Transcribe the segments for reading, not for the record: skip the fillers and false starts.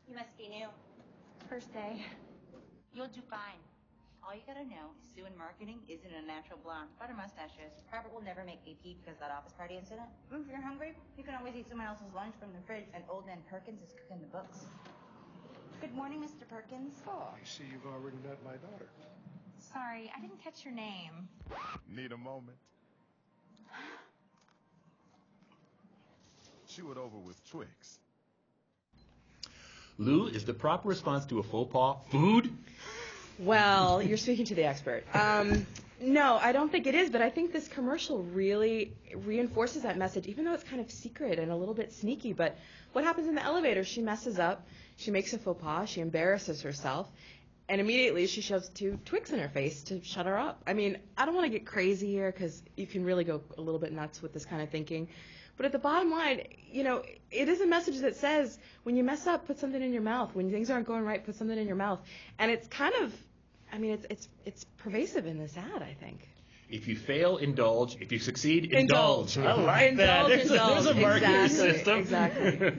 You must be new. First day. You'll do fine. All you gotta know is Sue in marketing isn't a natural blonde. But her mustaches. Robert will never make AP because of that office party incident. If you're hungry, you can always eat someone else's lunch from the fridge, and old man Perkins is cooking the books. Good morning, Mr. Perkins. Oh, I see you've already met my daughter. Sorry, I didn't catch your name. Need a moment? Chew it over with Twix. Lew, is the proper response to a faux pas food? Well, you're speaking to the expert. No, I don't think it is, but I think this commercial really reinforces that message, even though it's kind of secret and a little bit sneaky. But what happens in the elevator? She messes up, she makes a faux pas, she embarrasses herself, and immediately she shoves 2 Twix in her face to shut her up. I mean, I don't want to get crazy here because you can really go a little bit nuts with this kind of thinking. But at the bottom line, you know, it is a message that says when you mess up, put something in your mouth. When things aren't going right, put something in your mouth. And it's kind of, I mean, it's pervasive in this ad, I think. If you fail, indulge. If you succeed, indulge. I like indulge, that. There's a marketing system. Exactly.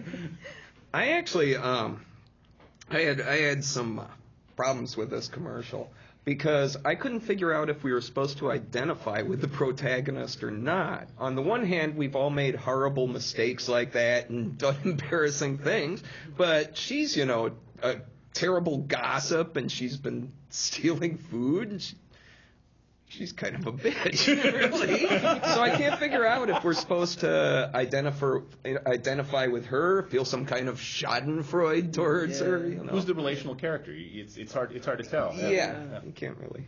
I actually, I had some problems with this commercial because I couldn't figure out if we were supposed to identify with the protagonist or not. On the one hand, we've all made horrible mistakes like that and done embarrassing things, but she's, you know, a terrible gossip and she's been stealing food and she's kind of a bitch, really. So I can't figure out if we're supposed to identify with her, feel some kind of schadenfreude towards her. You know? Who's the relational character? It's hard to tell. Yeah, you can't really.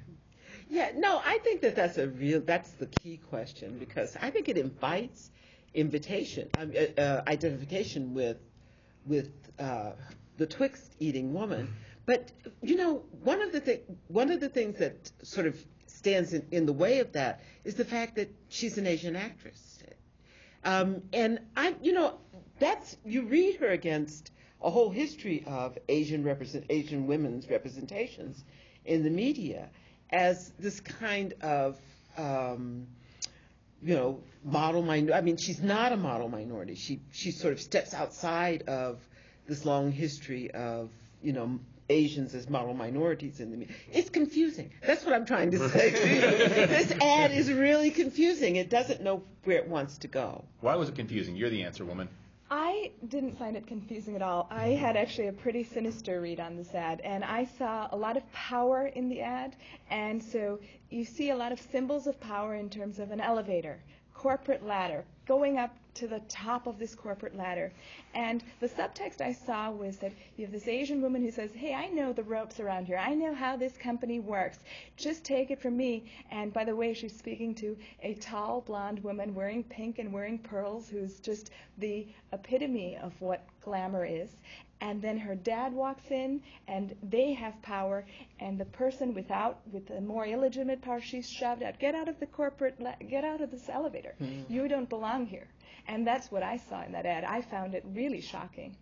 Yeah, no, I think that's the key question because I think it invites identification with the Twix eating woman. But you know, one of the things that sort of stands in the way of that is the fact that she's an Asian actress, and you read her against a whole history of Asian women's representations in the media as this kind of model minority. I mean, she's not a model minority. She sort of steps outside of this long history of Asians as model minorities in the media. It's confusing. That's what I'm trying to say to you. This ad is really confusing. It doesn't know where it wants to go. Why was it confusing? You're the answer, woman. I didn't find it confusing at all. I had actually a pretty sinister read on this ad, and I saw a lot of power in the ad, and so you see a lot of symbols of power in terms of an elevator, corporate ladder, going up to the top of this corporate ladder. And the subtext I saw was that you have this Asian woman who says, hey, I know the ropes around here. I know how this company works. Just take it from me. And by the way, she's speaking to a tall, blonde woman wearing pink and wearing pearls who's just the epitome of what glamour is. And then her dad walks in, and they have power, and the person with the more illegitimate power, she's shoved out. Get out of get out of this elevator. Mm-hmm. You don't belong here. And that's what I saw in that ad. I found it really shocking.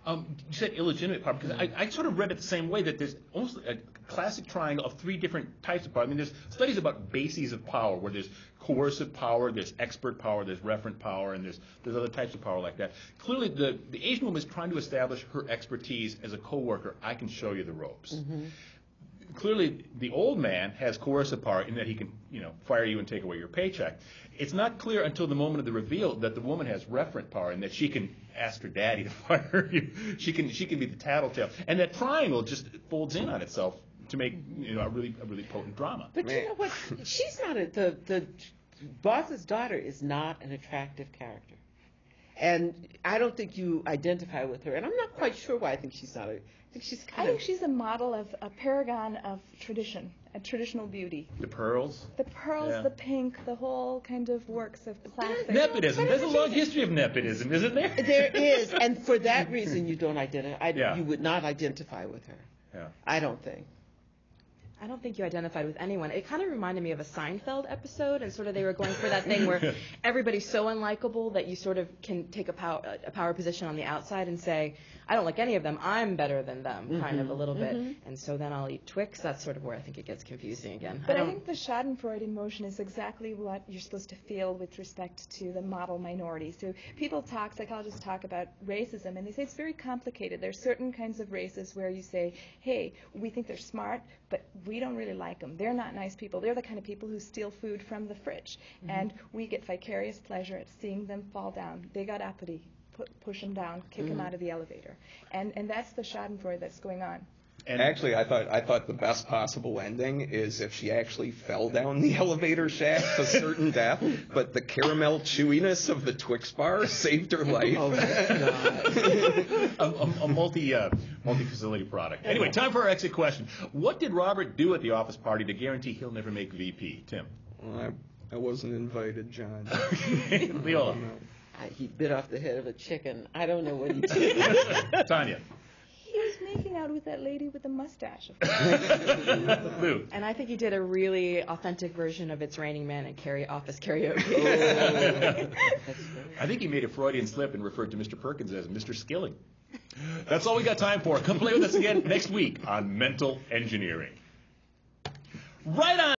You said illegitimate power, because I sort of read it the same way, that there's almost a classic triangle of 3 different types of power. I mean, there's studies about bases of power, where there's coercive power, there's expert power, there's referent power, and there's other types of power like that. Clearly, the Asian woman is trying to establish her expertise as a coworker. I can show you the ropes. Mm-hmm. Clearly, the old man has coercive power in that he can, fire you and take away your paycheck. It's not clear until the moment of the reveal that the woman has referent power and that she can ask her daddy to fire you. She can be the tattletale, and that triangle just folds in on itself to make a really potent drama. But you know what? She's not the boss's daughter is not an attractive character, and I don't think you identify with her. And I'm not quite sure why I think she's not. I think she's a model of a paragon of tradition, a traditional beauty. The pearls? The pearls, yeah. The pink, the whole kind of works of classic. Nepotism. There's a long history of nepotism, isn't there? There is, and for that reason you don't identify. You would not identify with her. Yeah. I don't think. I don't think you identified with anyone. It kind of reminded me of a Seinfeld episode, and sort of they were going for that thing where everybody's so unlikable that you sort of can take a power position on the outside and say, I don't like any of them, I'm better than them, kind of a little bit. And so then I'll eat Twix. That's sort of where I think it gets confusing again. But I think the Schadenfreude emotion is exactly what you're supposed to feel with respect to the model minority. So people talk, psychologists talk about racism, and they say it's very complicated. There's certain kinds of races where you say, hey, we think they're smart, but we don't really like them. They're not nice people. They're the kind of people who steal food from the fridge. And we get vicarious pleasure at seeing them fall down. They got uppity. Push them down, kick them out of the elevator. And that's the Schadenfreude that's going on. And actually, I thought the best possible ending is if she actually fell down the elevator shaft to certain death, but the caramel chewiness of the Twix bar saved her life. Oh, God. a multi-facility product. Anyway, time for our exit question. What did Robert do at the office party to guarantee he'll never make VP? Tim? Well, I wasn't invited, John. Leola? He bit off the head of a chicken. I don't know what he did. Tanya? He was making out with that lady with the mustache. Of course. Lou? And I think he did a really authentic version of It's Raining Men and office karaoke. I think he made a Freudian slip and referred to Mr. Perkins as Mr. Skilling. That's all we got time for. Come play with us again next week on Mental Engineering. Right on.